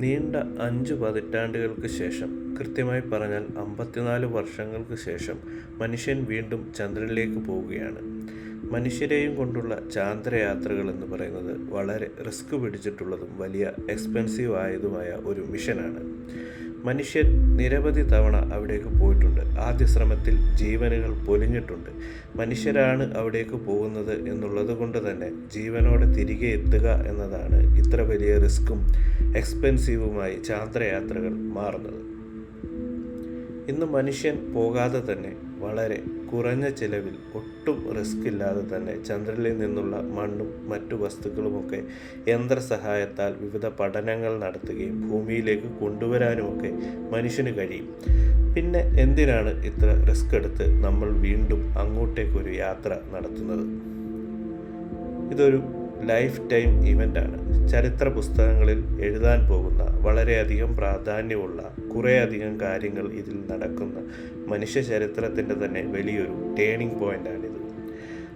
നീണ്ട 5 പതിറ്റാണ്ടുകൾക്ക് ശേഷം, കൃത്യമായി പറഞ്ഞാൽ 54 വർഷങ്ങൾക്ക് ശേഷം, മനുഷ്യൻ വീണ്ടും ചന്ദ്രനിലേക്ക് പോവുകയാണ്. മനുഷ്യരെയും കൊണ്ടുള്ള ചാന്ദ്രയാത്രകൾ എന്ന് പറയുന്നത് വളരെ റിസ്ക് പിടിച്ചിട്ടുള്ളതും വലിയ എക്സ്പെൻസീവ് ആയതുമായ ഒരു മിഷനാണ്. മനുഷ്യൻ നിരവധി തവണ അവിടേക്ക് പോയിട്ടുണ്ട്. ആദ്യ ശ്രമത്തിൽ ജീവനുകൾ പൊലിഞ്ഞിട്ടുണ്ട്. മനുഷ്യരാണ് അവിടേക്ക് പോകുന്നത് എന്നുള്ളത് കൊണ്ട് തന്നെ ജീവനോടെ തിരികെ എത്തുക എന്നതാണ് ഇത്ര വലിയ റിസ്ക്കും എക്സ്പെൻസീവുമായി ചാന്ദ്രയാത്രകൾ മാറുന്നത്. ഇന്ന് മനുഷ്യൻ പോകാതെ തന്നെ വളരെ കുറഞ്ഞ ചിലവിൽ, ഒട്ടും റിസ്ക് ഇല്ലാതെ തന്നെ ചന്ദ്രനിൽ നിന്നുള്ള മണ്ണും മറ്റു വസ്തുക്കളുമൊക്കെ യന്ത്രസഹായത്താൽ വിവിധ പഠനങ്ങൾ നടത്തുകയും ഭൂമിയിലേക്ക് കൊണ്ടുവരാനുമൊക്കെ മനുഷ്യന് കഴിയും. പിന്നെ എന്തിനാണ് ഇത്ര റിസ്ക് എടുത്ത് നമ്മൾ വീണ്ടും അങ്ങോട്ടേക്കൊരു യാത്ര നടത്തുന്നത്? ഇതൊരു ലൈഫ് ടൈം ഇവൻ്റാണ്. ചരിത്ര പുസ്തകങ്ങളിൽ എഴുതാൻ പോകുന്ന വളരെയധികം പ്രാധാന്യമുള്ള കുറേയധികം കാര്യങ്ങൾ ഇതിൽ നടക്കുന്ന മനുഷ്യ ചരിത്രത്തിൻ്റെ തന്നെ വലിയൊരു ടേണിംഗ് പോയിൻ്റാണിത്.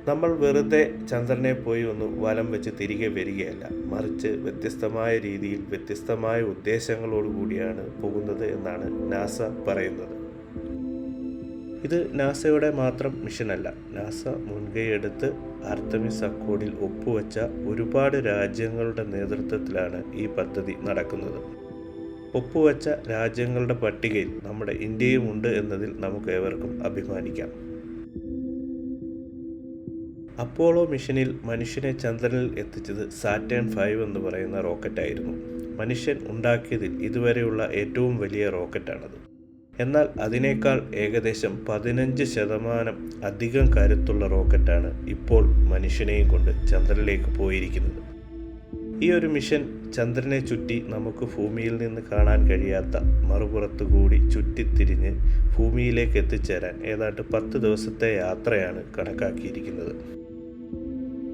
നമ്മൾ വെറുതെ ചന്ദ്രനെ പോയി ഒന്ന് വലം വെച്ച് തിരികെ വരികയല്ല, മറിച്ച് വ്യത്യസ്തമായ രീതിയിൽ വ്യത്യസ്തമായ ഉദ്ദേശങ്ങളോട് കൂടിയാണ് പോകുന്നത് എന്നാണ് നാസ പറയുന്നത്. ഇത് നാസയുടെ മാത്രം മിഷനല്ല. നാസ മുൻകൈയെടുത്ത് ആർതെമിസ് അക്കോർഡിൽ ഒപ്പുവെച്ച ഒരുപാട് രാജ്യങ്ങളുടെ നേതൃത്വത്തിലാണ് ഈ പദ്ധതി നടക്കുന്നത്. ഒപ്പുവെച്ച രാജ്യങ്ങളുടെ പട്ടികയിൽ നമ്മുടെ ഇന്ത്യയും ഉണ്ട് എന്നതിൽ നമുക്ക് ഏവർക്കും അഭിമാനിക്കാം. അപ്പോളോ മിഷനിൽ മനുഷ്യനെ ചന്ദ്രനിൽ എത്തിച്ചത് സാറ്റേൺ 5 എന്ന് പറയുന്ന റോക്കറ്റായിരുന്നു. മനുഷ്യൻ ഉണ്ടാക്കിയതിൽ ഇതുവരെയുള്ള ഏറ്റവും വലിയ റോക്കറ്റാണത്. എന്നാൽ അതിനേക്കാൾ ഏകദേശം 15% അധികം കരുത്തുള്ള റോക്കറ്റാണ് ഇപ്പോൾ മനുഷ്യനെയും കൊണ്ട് ചന്ദ്രനിലേക്ക് പോയിരിക്കുന്നത്. ഈ ഒരു മിഷൻ ചന്ദ്രനെ ചുറ്റി നമുക്ക് ഭൂമിയിൽ നിന്ന് കാണാൻ കഴിയാത്ത മറുപുറത്തു കൂടി ചുറ്റിത്തിരിഞ്ഞ് ഭൂമിയിലേക്ക് എത്തിച്ചേരാൻ ഏതാണ്ട് 10 ദിവസത്തെ യാത്രയാണ് കണക്കാക്കിയിരിക്കുന്നത്.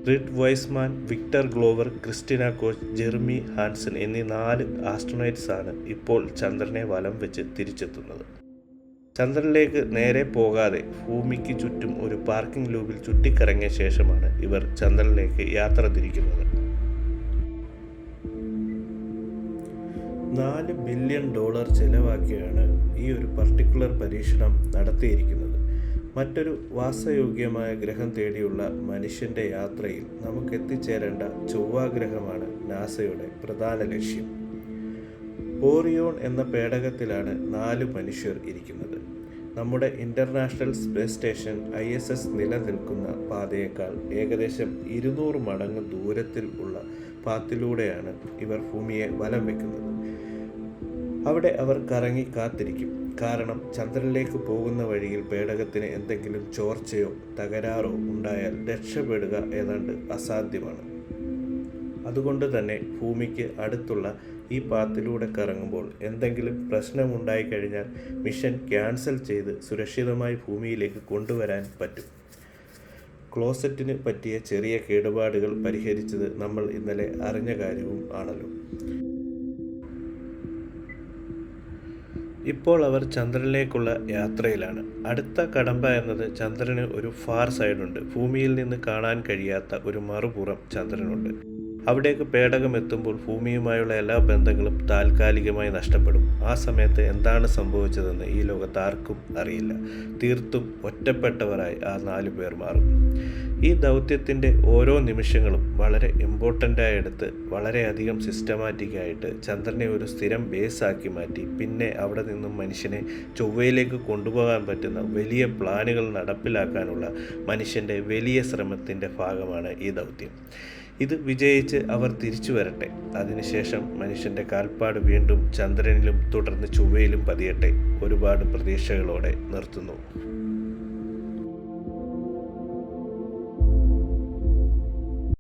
Reid Wiseman, Victor Glover, Christina Koch, Jeremy Hansen എന്നീ 4 ആസ്ട്രോനൈറ്റ്സ് ആണ് ഇപ്പോൾ ചന്ദ്രനെ വലം വെച്ച് തിരിച്ചെത്തുന്നത്. ചന്ദ്രനിലേക്ക് നേരെ പോകാതെ ഭൂമിക്ക് ചുറ്റും ഒരു പാർക്കിംഗ് ലൂപ്പിൽ ചുറ്റിക്കറങ്ങിയ ശേഷമാണ് ഇവർ ചന്ദ്രനിലേക്ക് യാത്ര തിരിക്കുന്നത്. $4 ബില്യൺ ചെലവാക്കിയാണ് ഈ ഒരു പർട്ടിക്കുലർ പരീക്ഷണം നടത്തിയിരിക്കുന്നത്. മറ്റൊരു വാസയോഗ്യമായ ഗ്രഹം തേടിയുള്ള മനുഷ്യൻ്റെ യാത്രയിൽ നമുക്ക് എത്തിച്ചേരേണ്ട ചൊവ്വാഗ്രഹമാണ് നാസയുടെ പ്രധാന ലക്ഷ്യം. ഓറിയോൺ എന്ന പേടകത്തിലാണ് 4 മനുഷ്യർ ഇരിക്കുന്നത്. നമ്മുടെ ഇൻ്റർനാഷണൽ സ്പേസ് സ്റ്റേഷൻ ISS നിലനിൽക്കുന്ന പാതയേക്കാൾ ഏകദേശം 200 മടങ്ങ് ദൂരത്തിൽ ഉള്ള പാത്തിലൂടെയാണ് ഇവർ ഭൂമിയെ വലം വയ്ക്കുന്നത്. അവിടെ അവർ കറങ്ങി കാത്തിരിക്കും. കാരണം ചന്ദ്രനിലേക്ക് പോകുന്ന വഴിയിൽ പേടകത്തിന് എന്തെങ്കിലും ചോർച്ചയോ തകരാറോ ഉണ്ടായാൽ രക്ഷപ്പെടുക ഏതാണ്ട് അസാധ്യമാണ്. അതുകൊണ്ട് തന്നെ ഭൂമിക്ക് അടുത്തുള്ള ഈ പാത്തിലൂടെ കറങ്ങുമ്പോൾ എന്തെങ്കിലും പ്രശ്നമുണ്ടായിക്കഴിഞ്ഞാൽ മിഷൻ ക്യാൻസൽ ചെയ്ത് സുരക്ഷിതമായി ഭൂമിയിലേക്ക് കൊണ്ടുവരാൻ പറ്റും. ക്ലോസറ്റിന് പറ്റിയ ചെറിയ കേടുപാടുകൾ പരിഹരിച്ചത് നമ്മൾ ഇന്നലെ അറിഞ്ഞ കാര്യവും ആണല്ലോ. ഇപ്പോൾ അവർ ചന്ദ്രനിലേക്കുള്ള യാത്രയിലാണ്. അടുത്ത കടമ്പ എന്നത് ചന്ദ്രന് ഒരു ഫാർ സൈഡുണ്ട്. ഭൂമിയിൽ നിന്ന് കാണാൻ കഴിയാത്ത ഒരു മറുപുറം ചന്ദ്രനുണ്ട്. അവിടേക്ക് പേടകം എത്തുമ്പോൾ ഭൂമിയുമായുള്ള എല്ലാ ബന്ധങ്ങളും താൽക്കാലികമായി നഷ്ടപ്പെടും. ആ സമയത്ത് എന്താണ് സംഭവിച്ചതെന്ന് ഈ ലോകത്ത് ആർക്കും അറിയില്ല. തീർത്തും ഒറ്റപ്പെട്ടവരായി ആ 4 പേർ മാറും. ഈ ദൗത്യത്തിൻ്റെ ഓരോ നിമിഷങ്ങളും വളരെ ഇമ്പോർട്ടൻ്റായി എടുത്ത് വളരെയധികം സിസ്റ്റമാറ്റിക്കായിട്ട് ചന്ദ്രനെ ഒരു സ്ഥിരം ബേസാക്കി മാറ്റി പിന്നെ അവിടെ നിന്നും മനുഷ്യനെ ചൊവ്വയിലേക്ക് കൊണ്ടുപോകാൻ പറ്റുന്ന വലിയ പ്ലാനുകൾ നടപ്പിലാക്കാനുള്ള മനുഷ്യൻ്റെ വലിയ ശ്രമത്തിൻ്റെ ഭാഗമാണ് ഈ ദൗത്യം. ഇത് വിജയിച്ച് അവർ തിരിച്ചു വരട്ടെ. അതിനുശേഷം മനുഷ്യൻ്റെ കാൽപ്പാട് വീണ്ടും ചന്ദ്രനിലും തുടർന്ന് ചൊവ്വയിലും പതിയട്ടെ. ഒരുപാട് പ്രതീക്ഷകളോടെ നിർത്തുന്നു.